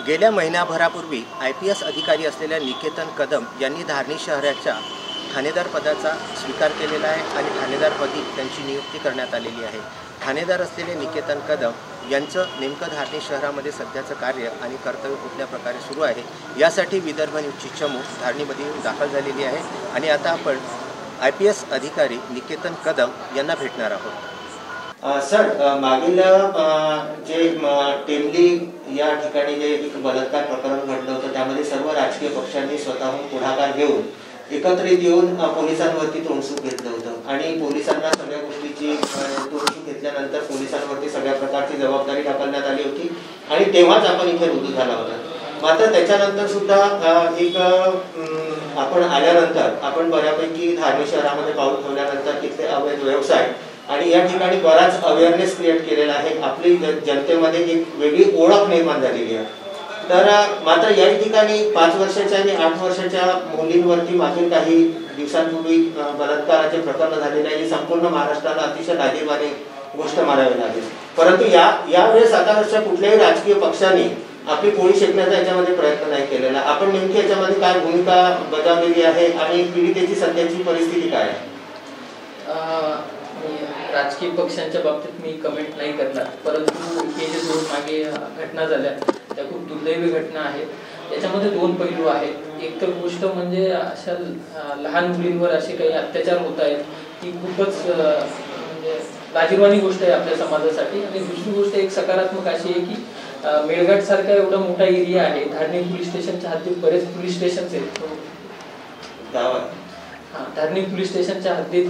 गेल्या महिनाभरापूर्वी IPS अधिकारी असलेल्या निकेतन कदम यांनी धारणी शहराच्या ठाणेदार पदाचा स्वीकार केलेला आहे आणि ठाणेदारपदी त्यांची नियुक्ती करण्यात आलेली आहे। ठाणेदार असलेले निकेतन कदम यांचं नेमकं धारणी शहरामध्ये सध्याचं कार्य आणि कर्तव्य कुठल्या प्रकारे सुरू आहे यासाठी विदर्भ न्यूजची चमू धारणीमध्ये दाखल झालेली आहे आणि आता आपण IPS अधिकारी निकेतन कदम यांना भेटणार आहोत। सर, मागील जे टेंबली या ठिकाणी जे एक बलात्कार प्रकरण घडलं होतं त्यामध्ये सर्व राजकीय पक्षांनी स्वतःहून पुढाकार घेऊन एकत्रित येऊन पोलिसांवरती तोंडसूक घेतलं होतं आणि पोलिसांना सगळ्या गोष्टीची तोंडसूक घेतल्यानंतर पोलिसांवरती सगळ्या प्रकारची जबाबदारी ढकलण्यात आली होती आणि तेव्हाच आपण इथे रुजू झाला होता। मात्र त्याच्यानंतर सुद्धा एक आपण आल्यानंतर आपण बऱ्यापैकी धारणी शहरामध्ये पाऊल ठेवल्यानंतर तिथले अवैध व्यवसाय आणि या ठिकाणी बराच अवेअरनेस क्रिएट केलेला आहे। आपली जनतेमध्ये एक वेगळी ओळख निर्माण झालेली आहे। तर मात्र या ठिकाणी 5 वर्षाच्या आणि 8 वर्षाच्या मुलींवरती मागील काही दिवसांपूर्वी बलात्काराचे प्रकरण झालेले आहे। संपूर्ण महाराष्ट्राला अतिशय लाजिरवाणी गोष्ट मानावी लागेल। परंतु यावेळेस आता कुठल्याही राजकीय पक्षाने आपली पोळी शेकण्याचा याच्यामध्ये प्रयत्न नाही केलेला। आपण नेमकी याच्यामध्ये काय भूमिका बजावलेली आहे आणि पीडितेची सध्याची परिस्थिती काय आहे? राजकीय पक्षांच्या बाबतीत मी कमेंट नाही करणार, परंतु हे जे 2 मागे घटना झाल्या त्या खूप दुर्दैवी घटना आहेत। त्याच्यामध्ये 2 पैलू आहेत। एक तर गोष्ट म्हणजे अशा लहान मुलींवर असे काही अत्याचार होत आहेत ती खूपच म्हणजे लाजिरवाणी गोष्ट आहे आपल्या समाजासाठी। आणि दुसरी गोष्ट एक सकारात्मक अशी आहे की मेळघाट सारखा एवढा मोठा एरिया आहे, धारणी पोलीस स्टेशनच्या हद्दीत बरेच पोलीस स्टेशन्स आहेत। धारणी पोलीस स्टेशनच्या हद्दीत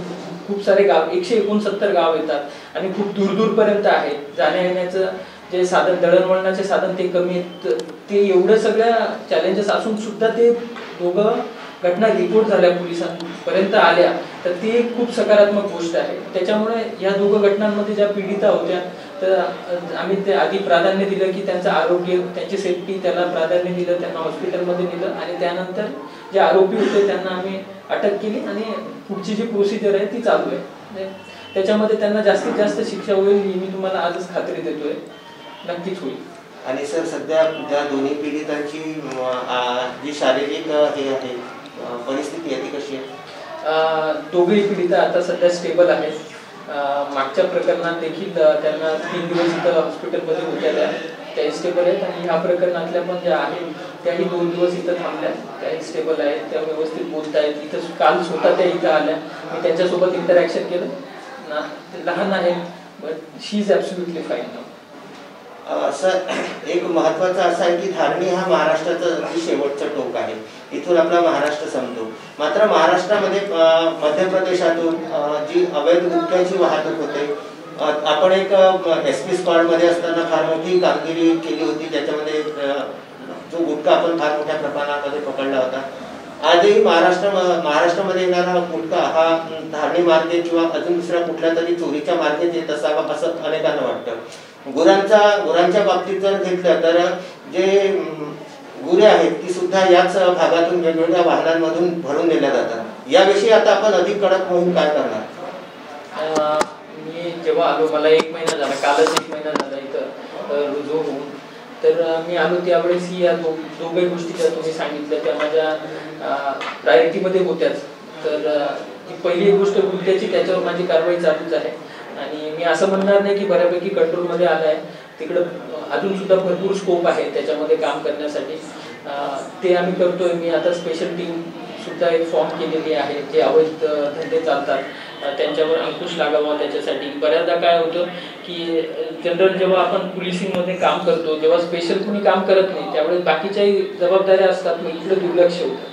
खूप सारे गाव 169 गाव येतात आणि खूप दूर पर्यंत आहेत। जाण्या येण्याचं जे साधन दळणवळणाचे साधन ते कमी आहेत। ते एवढं सगळ्या चॅलेंजेस असून सुद्धा ते दोघं घटना रिपोर्ट झाल्या पोलिसांपर्यंत आल्या तर ती खूप सकारात्मक गोष्ट आहे। त्याच्यामुळे या दोघं घटनांमध्ये ज्या पीडिता होत्या तर आम्ही ते आधी प्राधान्य दिलं की त्यांचं आरोग्य त्यांची सेफ्टी त्याला प्राधान्य दिलं, त्यांना हॉस्पिटलमध्ये नेलं आणि त्यानंतर जे आरोपी होते त्यांना आम्ही अटक केली आणि पुढची जी प्रोसिजर आहे ती चालू आहे। त्याच्यामध्ये त्यांना जास्तीत जास्त शिक्षा होईल ही मी तुम्हाला आजच खात्री देतोय, नक्कीच होईल। आणि सर, सध्या त्या दोन्ही पीडितांची जी शारीरिक हे आहे परिस्थिती आहे ती कशी आहे? दोघेही पीडिता आता सध्या स्टेबल आहेत। मागच्या प्रकरणात देखील त्यांना 3 दिवस इथं हॉस्पिटलमध्ये होत्या, त्या स्टेबल आहेत आणि ह्या प्रकरणातल्या पण ज्या आहेत त्याही 2 दिवस इथं थांबल्या, त्याही स्टेबल आहेत, त्या व्यवस्थित बोलत आहेत। इथं काल स्वतः त्या इथं आल्या, मी त्यांच्यासोबत इंटरॅक्शन केलं ना, ते लहान आहेत but she is absolutely fine now. Sir, एक महत्त्वाचं असं आहे की धारणी हा महाराष्ट्राचं शेवटचं टोक आहे, इथून आपला महाराष्ट्र संपतो। मात्र महाराष्ट्रामध्ये मध्य प्रदेशातून जी अवैध गुटख्याची वाहतूक होते, आपण एक SP स्क्वॉडमध्ये असताना फार मोठी कामगिरी केली होती, त्याच्यामध्ये जो गुटखा आपण फार मोठ्या प्रमाणामध्ये पकडला होता। आजही महाराष्ट्रामध्ये येणारा गुटखा हा धारणी मार्गे किंवा अजून दुसऱ्या कुठल्या तरी चोरीच्या मार्गे येत असावा असं अनेकांना वाटतं। गुरांच्या बाबतीत जर घेतलं तर जे गुरे आहेत ती सुद्धा याच भागातून वेगवेगळ्या वाहनांमधून भरून नेल्या जातात। याविषयी आता आपण अधिक कडक मोहीम काय करणार? मी जेव्हा आलो, मला 1 महिना झाला, कालच 1 महिना झाला इथं रुजू होऊन, तर मी आलो त्यावेळेस या दोघे गोष्टी ज्या तुम्ही सांगितल्या त्या माझ्या प्रायोरिटीमध्ये होत्याच। तर ही पहिली गोष्ट गुटख्याची, त्याच्यावर माझी कारवाई चालूच आहे आणि मी असं म्हणणार नाही की बऱ्यापैकी कंट्रोलमध्ये आलं आहे। तिकडं अजून सुद्धा भरपूर स्कोप आहे त्याच्यामध्ये काम करण्यासाठी, ते आम्ही करतोय। मी आता स्पेशल टीम सुद्धा एक फॉर्म केलेली आहे, जे अवैध धंदे चालतात त्यांच्यावर अंकुश लागावा त्याच्यासाठी। बऱ्याचदा काय होतं की जनरल जेव्हा आपण पोलिसिंगमध्ये काम करतो तेव्हा स्पेशल कोणी काम करत नाही, त्यावेळेस बाकीच्याही जबाबदाऱ्या असतात, मग इकडे दुर्लक्ष होतं।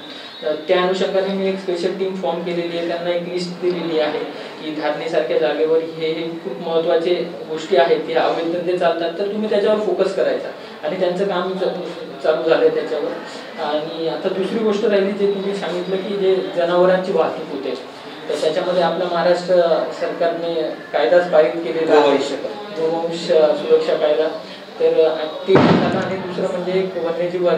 त्या अनुषंगाने मी एक स्पेशल टीम फॉर्म केलेली आहे, त्यांना एक लिस्ट दिलेली आहे की धारणीसारख्या जागेवर हे खूप महत्त्वाचे गोष्टी आहेत, हे अवैध धंदे चालतात तर तुम्ही त्याच्यावर फोकस करायचा आणि त्यांचं काम चालू झालं आहे त्याच्यावर। आणि आता दुसरी गोष्ट राहिली जे तुम्ही सांगितलं की जे जनावरांची वाहतूक होते, तर त्याच्यामध्ये आपल्या महाराष्ट्र सरकारने कायदाच पारित केलेला आहे, गोवंश सुरक्षा कायदा। तर ते झालं आणि दुसरं म्हणजे एक वन्यजीव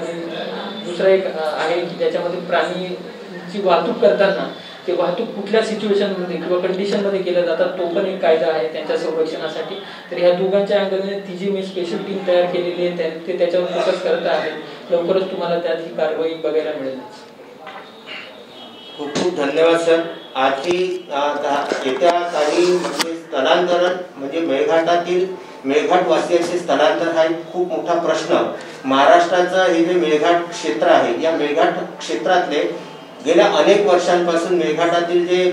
दुसरा एक आहे की ज्याच्यामध्ये प्राणीची वाहतूक करताना ते वाहतूक कुठल्या सिच्युएशनमध्ये किंवा कंडिशनमध्ये केल्या जातात, तो पण एक कायदा आहे त्यांच्या संरक्षणासाठी. तर ह्या दोघांच्या अंगाने ती जी मी स्पेशल टीम तयार केलेली आहे ते त्याच्यावर फोकस करत आहे. लवकरच तुम्हाला त्यात ही कारवाई बघायला मिळेल. खूप खूप धन्यवाद सर. आजची येत्या काळी म्हणजे स्थलांतरण म्हणजे मेळघाटातील मेळघाटवासियांचे स्थलांतर हा एक खूप मोठा प्रश्न. महाराष्ट्राचं हे जे मेळघाट क्षेत्र आहे, या मेळघाट क्षेत्रातले गेल्या अनेक वर्षांपासून मेळघाटातील जे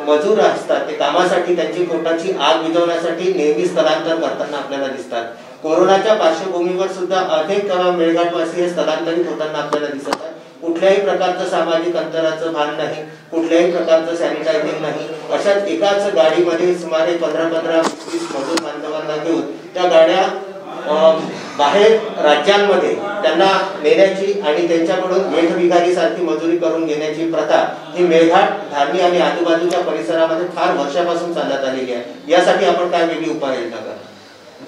मजूर असतात ते कामासाठी त्यांची पोटाची आग विझवण्यासाठी नेहमी स्थलांतर करताना आपल्याला दिसतात. कोरोनाच्या पार्श्वभूमीवर सुद्धा अनेक मेळघाटवासी हे स्थलांतरित होताना आपल्याला दिसत आहेत. कुठल्याही प्रकारचं सामाजिक अंतराचं भान नाही, कुठल्याही प्रकारचं सॅनिटायझिंग नाही. अशाच एकाच गाडीमध्ये सुमारे 15-20 मजूर बांधवांना घेऊन त्या गाड्या बाहेर राज्यांमध्ये त्यांना नेण्याची आणि त्यांच्याकडून मेठबिगारीसारखी मजुरी करून घेण्याची प्रथा ही मेळघाट, धारणी आणि आजूबाजूच्या परिसरामध्ये फार वर्षापासून चालत आलेली आहे. यासाठी आपण काय वेगळी उपाययोजना करा?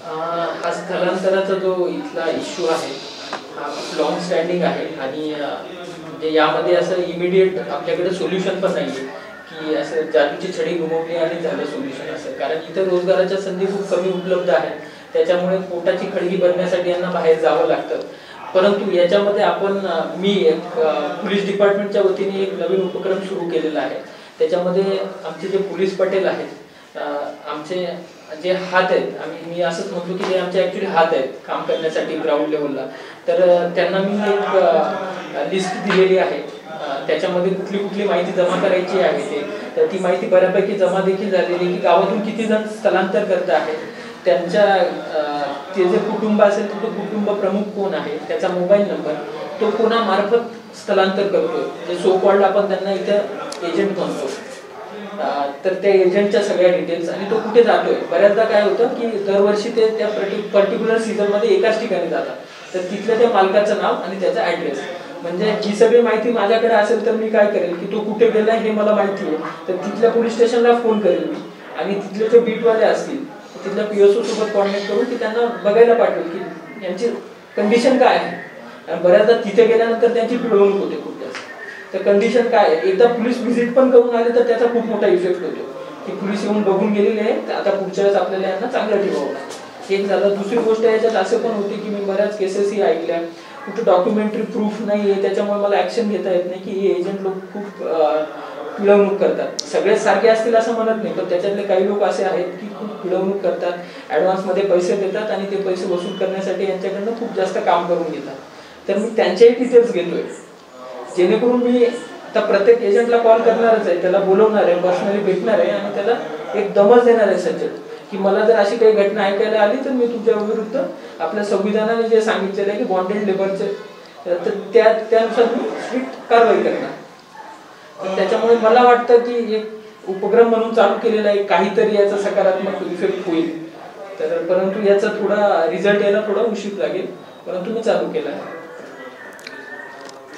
हा स्थलांतराचा जो इथला इश्यू आहे हा लॉंग स्टँडिंग आहे आणि म्हणजे यामध्ये असं इमिडिएट आपल्याकडे सोल्युशन पण नाही आहे की असं जादूची छडी घुमवली आणि झालं सोल्युशन असं. कारण इथं रोजगाराच्या संधी खूप कमी उपलब्ध आहेत, त्याच्यामुळे पोटाची खळगी भरण्यासाठी यांना बाहेर जावं लागतं. परंतु याच्यामध्ये मी पोलीस डिपार्टमेंटच्या वतीने एक नवीन उपक्रम सुरू केलेला आहे. त्याच्यामध्ये आमचे जे पोलीस पटेल आहेत, आमचे जे हात आहेत, मी असंच म्हणतो की जे आमचे ऍक्च्युली हात आहेत काम करण्यासाठी ग्राउंड लेवलला, तर त्यांना मी एक लिस्ट दिलेली आहे. त्याच्यामध्ये कुठली कुठली माहिती जमा करायची आहे तर ती माहिती बऱ्यापैकी जमा देखील झालेली की गावातून किती जण स्थलांतर करत आहेत, त्यांच्या ते जे कुटुंब असेल तो कुटुंब प्रमुख कोण आहे, त्याचा मोबाईल नंबर, तो कोणामार्फत स्थलांतर करतोय, जे सो कॉल्ड आपण त्यांना इथं एजंट म्हणतो, तर त्या एजंटच्या सगळ्या डिटेल्स आणि तो कुठे जातोय. बऱ्याचदा काय होतं की दरवर्षी ते त्या पर्टिक्युलर सीझनमध्ये एकाच ठिकाणी जातात, तर तिथल्या त्या मालकाचं नाव आणि त्याचा ऍड्रेस, म्हणजे ही सगळी माहिती माझ्याकडे असेल तर मी काय करेल की तो कुठे गेला हे मला माहिती आहे, तर तिथल्या पोलीस स्टेशनला फोन करेल मी आणि तिथले जे बीटवाले असतील तिथल्या PSO सोबत कॉन्टॅक्ट करून की त्यांना बघायला पाठवेल की यांची कंडिशन काय आहे. आणि बऱ्याचदा तिथे गेल्यानंतर त्यांची पिळवणूक होते खूप जास्त, तर कंडिशन काय आहे. एकदा पोलीस व्हिजिट पण करून आले तर त्याचा खूप मोठा इफेक्ट होतो की पोलीस येऊन बघून गेलेले आहे, आता पुढच्या वेळेस आपल्याला यांना चांगलं ठेवावं. एक झालं. दुसरी गोष्ट याच्यात असं पण होते की मी बऱ्याच केसेसही ऐकल्या, कुठे डॉक्युमेंटरी प्रूफ नाही आहे त्याच्यामुळे मला ऍक्शन घेता येत नाही की हे एजंट लोक खूप पिळवणूक करतात. सगळेच सारखे असतील असं म्हणत नाही, पण त्याच्यातले काही लोक असे आहेत की खूप पिळवणूक करतात, ऍडव्हान्स मध्ये पैसे देतात आणि ते पैसे वसूल करण्यासाठी यांच्याकडनं खूप जास्त काम करून घेतात. तर मी त्यांच्याही डिटेल्स घेतोय, जेणेकरून मी आता प्रत्येक एजंटला कॉल करणारच आहे, त्याला बोलवणार आहे, पर्सनली भेटणार आहे आणि त्याला एक दमच देणार आहे सज्जन की मला जर अशी काही घटना ऐकायला आली तर मी तुमच्या विरुद्ध आपल्या संविधानाने जे सांगितलेलं आहे की बॉन्डेड लेबरचे, तर त्यानुसार मी स्ट्रिक्ट कारवाई करणार. त्याच्यामुळे मला वाटतं की एक उपक्रम म्हणून चालू केलेला आहे, काहीतरी याचा सकारात्मक इफेक्ट होईल. तर परंतु याचा थोडा रिझल्ट यायला थोडा उशीर लागेल, परंतु मी चालू केला आहे.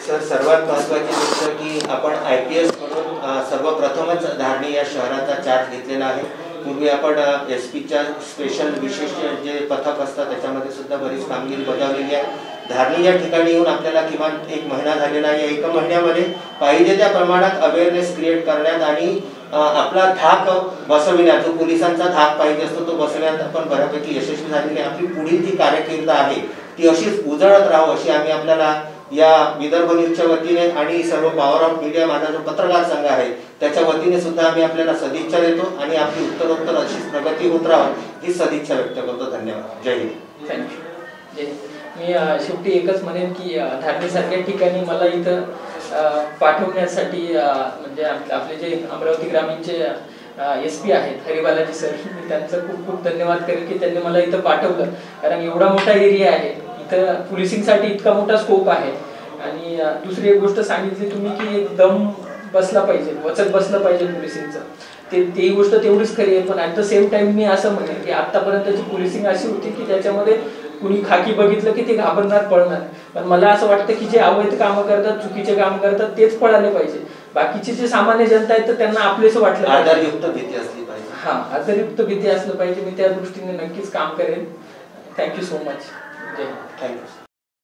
सर, सर्वात महत्त्वाची गोष्ट की आपण IPS म्हणून सर्वप्रथमच धारणी या शहराचा चार्ज घेतलेला आहे. पूर्वी आपण SP-च्या स्पेशल विशेष जे पथक असतात त्याच्यामध्ये सुद्धा बरीच कामगिरी बजावलेली आहे. धारणी या ठिकाणी येऊन आपल्याला किमान 1 महिना झालेला आहे. 1 महिन्यामध्ये पाहिजे त्या प्रमाणात अवेअरनेस क्रिएट करण्यात आणि आपला धाक बसविण्यात, जो पोलिसांचा धाक पाहिजे असतो तो बसविण्यात आपण बऱ्यापैकी यशस्वी झालेली आहे. आपली पुढील जी कार्यकीर्द आहे ती अशीच उजळत राहावं अशी आम्ही आपल्याला या विदर्भ न्यूजच्या वतीने आणि सर्व पॉवर ऑफ मीडिया माझा जो पत्रकार संघ आहे त्याच्या वतीने सुद्धा आम्ही आपल्याला सदिच्छा देतो आणि आपली उत्तरोत्तर अशीच प्रगती होत राहावी ही सदिच्छा व्यक्त करतो. धन्यवाद. जय हिंद. थँक्यू. मी शेवटी एकच म्हणेन की धारणीसारख्या ठिकाणी मला इथं पाठवण्यासाठी म्हणजे आपले जे अमरावती ग्रामीणचे SP आहेत हरिबालाजी सर, मी त्यांचं खूप खूप धन्यवाद करेन की त्यांनी मला इथं पाठवलं. कारण एवढा मोठा एरिया आहे, इथं पोलिसिंगसाठी इतका मोठा स्कोप आहे. आणि दुसरी एक गोष्ट सांगितली तुम्ही की एक दम बसला पाहिजे, वचक बसलं पाहिजे पोलिसिंगचं, ती गोष्ट तेवढीच खरी आहे. पण ऍट द सेम टाइम मी असं म्हणेन की आतापर्यंतची पोलिसिंग अशी होती की त्याच्यामध्ये कुणी खाकी बघितलं की ते घाबरणार, पळणार. पण मला असं वाटतं की जे अवैध कामं करतात, चुकीचे काम करतात तेच पळाले पाहिजे. बाकीचे जे सामान्य जनता आहेत तर त्यांना आपलेच वाटलं आधारयुक्त भीती असली पाहिजे. आधारयुक्त भीती असलं पाहिजे. मी त्या दृष्टीने नक्कीच काम करेन. Thank you so much. जय हिंद. थँक्यू.